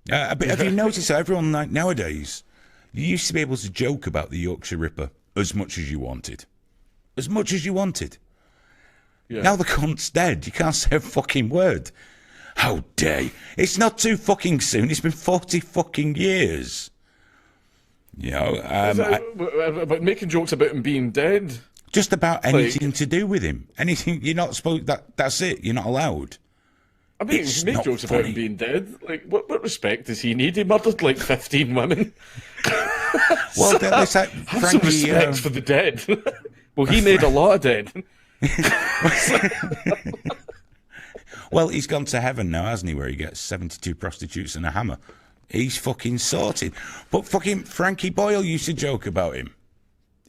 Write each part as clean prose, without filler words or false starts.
But have you noticed that everyone like nowadays, you used to be able to joke about the Yorkshire Ripper as much as you wanted. As much as you wanted. Yeah. Now the cunt's dead. You can't say a fucking word. How dare you? It's not too fucking soon. It's been 40 fucking years. You know, but making jokes about him being dead. Just about anything to do with him. Anything you're not supposed that's it. You're not allowed. I mean, It's you make not jokes about funny. him being dead. Like, what respect does he need? He murdered like 15 women. Well, there's that Have some Frankie. respect for the dead. Well, he made a lot of dead. Well, he's gone to heaven now, hasn't he? Where he gets 72 prostitutes and a hammer. He's fucking sorted. But fucking Frankie Boyle used to joke about him.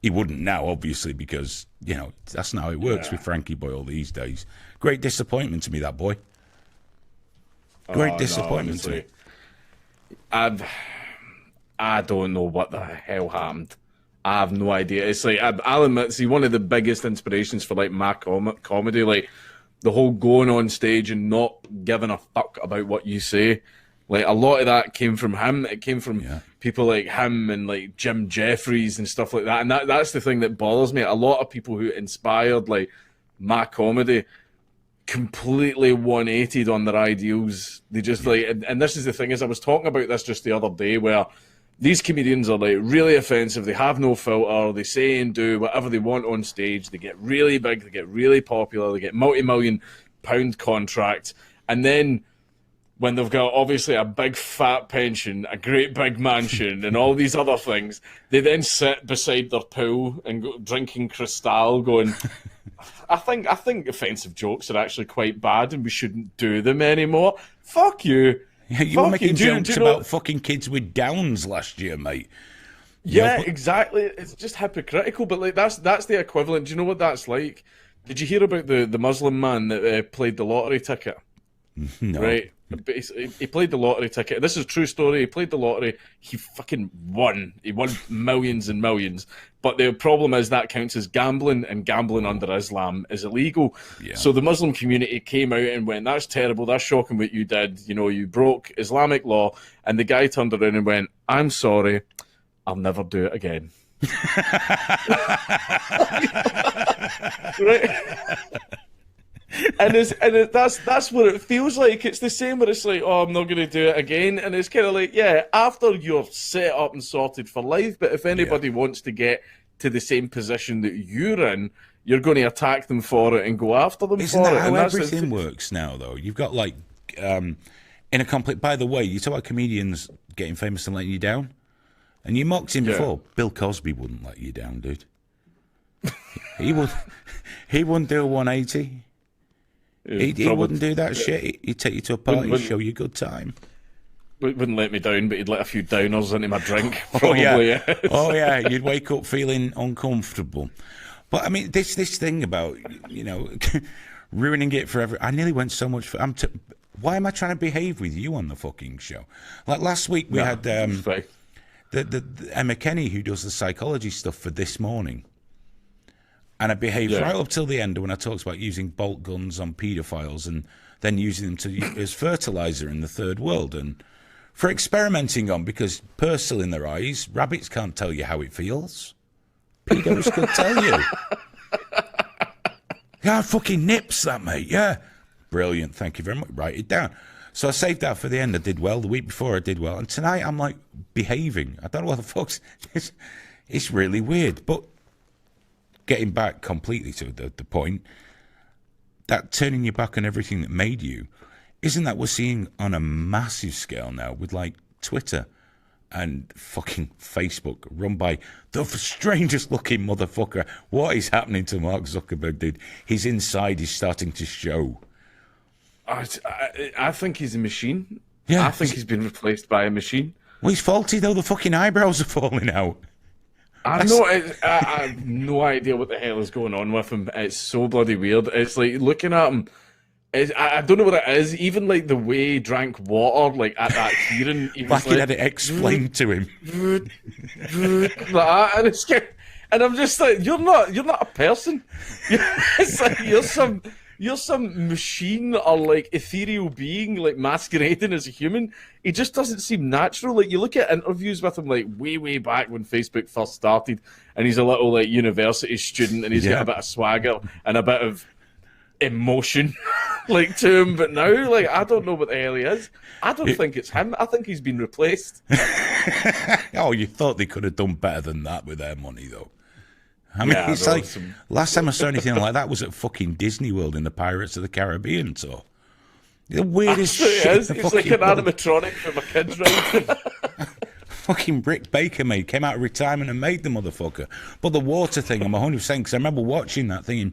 He wouldn't now, obviously, because, you know, that's not how it works with Frankie Boyle these days. Great disappointment to me, that boy. Great disappointment to me. I don't know what the hell happened. I have no idea. It's like, I'll admit, see, one of the biggest inspirations for like my comedy, like the whole going on stage and not giving a fuck about what you say. Like, a lot of that came from him. It came from people like him and like Jim Jeffries and stuff like that. And that's the thing that bothers me. A lot of people who inspired like my comedy completely 180'd on their ideals. They just like, and this is the thing, is I was talking about this just the other day, where these comedians are like really offensive. They have no filter. They say and do whatever they want on stage. They get really big. They get really popular. They get multi-million-pound contracts. And then when they've got obviously a big fat pension, a great big mansion, and all these other things, they then sit beside their pool and go drinking Cristal, going, I think offensive jokes are actually quite bad and we shouldn't do them anymore. Fuck you. Yeah, you were making jokes about fucking kids with Downs last year, mate. Yeah, exactly. It's just hypocritical, but like that's the equivalent. Do you know what that's like? Did you hear about the Muslim man that played the lottery ticket? No. Right. He played the lottery ticket. This is a true story. He played the lottery. He fucking won. He won millions and millions. But the problem is that counts as gambling, and gambling under Islam is illegal. Yeah. So the Muslim community came out and went, "That's terrible. That's shocking what you did. You know, you broke Islamic law." And the guy turned around and went, "I'm sorry. I'll never do it again." Right. That's what it feels like. It's the same where it's like, oh, I'm not going to do it again. And it's kind of like, yeah, after you're set up and sorted for life, but if anybody wants to get to the same position that you're in, you're going to attack them for it and go after them Isn't for that it. how And everything works now, though? You've got, like, in a complete... By the way, you talk about comedians getting famous and letting you down, and you mocked him before. Bill Cosby wouldn't let you down, dude. He wouldn't do a 180. He wouldn't do that shit. He'd take you to a party, show you a good time. Wouldn't let me down, but he'd let a few downers into my drink. Oh yeah, oh yeah. You'd wake up feeling uncomfortable. But I mean, this thing about, you know, ruining it for every. I nearly went so much for. Why am I trying to behave with you on the fucking show? Like last week we had the Emma Kenny, who does the psychology stuff for This Morning. And I behaved right up till the end when I talked about using bolt guns on paedophiles and then using them as fertilizer in the third world and for experimenting on, because purse in their eyes, rabbits can't tell you how it feels. Pedos could tell you. Yeah, fucking nips that, mate. Yeah. Brilliant. Thank you very much. Write it down. So I saved that for the end. I did well. The week before I did well. And tonight I'm like behaving. I don't know what the fuck's... It's really weird. But getting back completely to the point, that turning your back on everything that made you, isn't that we're seeing on a massive scale now with like Twitter and fucking Facebook run by the strangest looking motherfucker? What is happening to Mark Zuckerberg, dude? His inside is starting to show. I think he's a machine. Yeah. I think he's been replaced by a machine. Well, he's faulty though. The fucking eyebrows are falling out. I have no idea what the hell is going on with him. It's so bloody weird. It's like looking at him. I don't know what it is. Even like the way he drank water, like at that hearing, he was like he had it explained to him. Like that, and I'm just like, you're not a person. It's like you're some you're some machine or like ethereal being, like masquerading as a human. He just doesn't seem natural. Like you look at interviews with him, like way back when Facebook first started, and he's a little like university student, and he's got a bit of swagger and a bit of emotion like to him. But now, like I don't know what the hell he is. I don't think it's him. I think he's been replaced. Oh, you thought they could have done better than that with their money, though. I mean, Yeah, it's there like was some- last time I saw anything like that was at fucking Disney World in the Pirates of the Caribbean tour. The weirdest That's what shit. it is. in the It's like fucking an world. animatronic for my kids, right? Fucking Rick Baker came out of retirement and made the motherfucker. But the water thing, I'm 100% because I remember watching that thinking,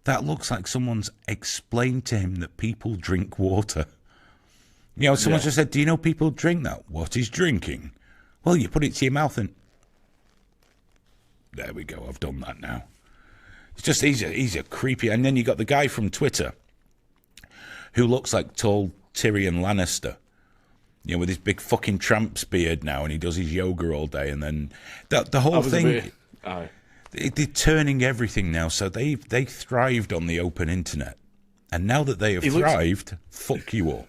that looks like someone's explained to him that people drink water. You know, someone just said, do you know people drink that? What is drinking? Well, you put it to your mouth and there we go, I've done that now. It's just, he's a creepy. And then you got the guy from Twitter who looks like tall Tyrion Lannister. You know, with his big fucking tramp's beard now, and he does his yoga all day. And then the whole thing, Aye. they're turning everything now. So they thrived on the open internet. And now that they have thrived, fuck you all.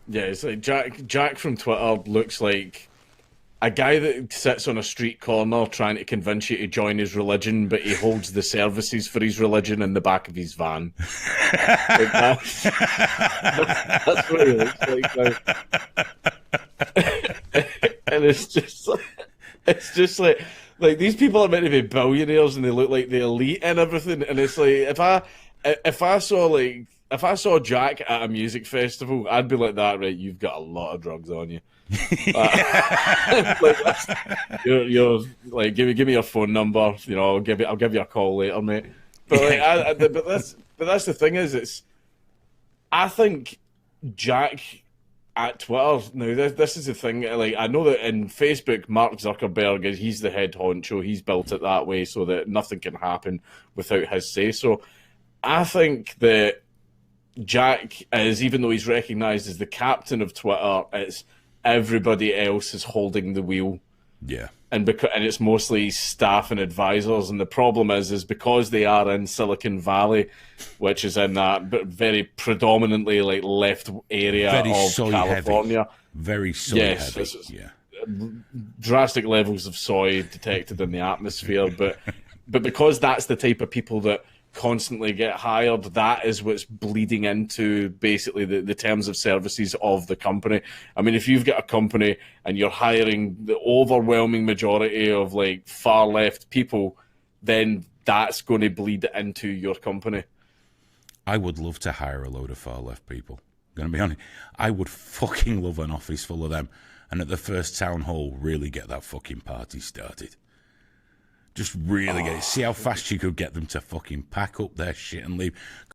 Yeah, it's like Jack from Twitter looks like a guy that sits on a street corner trying to convince you to join his religion, but he holds the services for his religion in the back of his van. Like that's what he looks like now. And it's just like these people are meant to be billionaires and they look like the elite and everything. And it's like if I saw Jack at a music festival, I'd be like that, right? You've got a lot of drugs on you. Like you're like give me your phone number, you know, I'll give you a call later, mate. But like but that's the thing is I think Jack at Twitter now this is the thing, like I know that in Facebook Mark Zuckerberg he's the head honcho, he's built it that way so that nothing can happen without his say so. I think that Jack is, even though he's recognized as the captain of Twitter, it's everybody else is holding the wheel. Yeah. And it's mostly staff and advisors. And the problem is because they are in Silicon Valley, which is in that but very predominantly like left area of California. Heavy. Very soy heavy. Yeah. Drastic levels of soy detected in the atmosphere. But because that's the type of people that constantly get hired, that is what's bleeding into basically the terms of services of the company. I mean, if you've got a company and you're hiring the overwhelming majority of like far left people, then that's going to bleed into your company. I would love to hire a load of far left people. I'm going to be honest. I would fucking love an office full of them, and at the first town hall really get that fucking party started. Just really get it. See how fast you could get them to fucking pack up their shit and leave.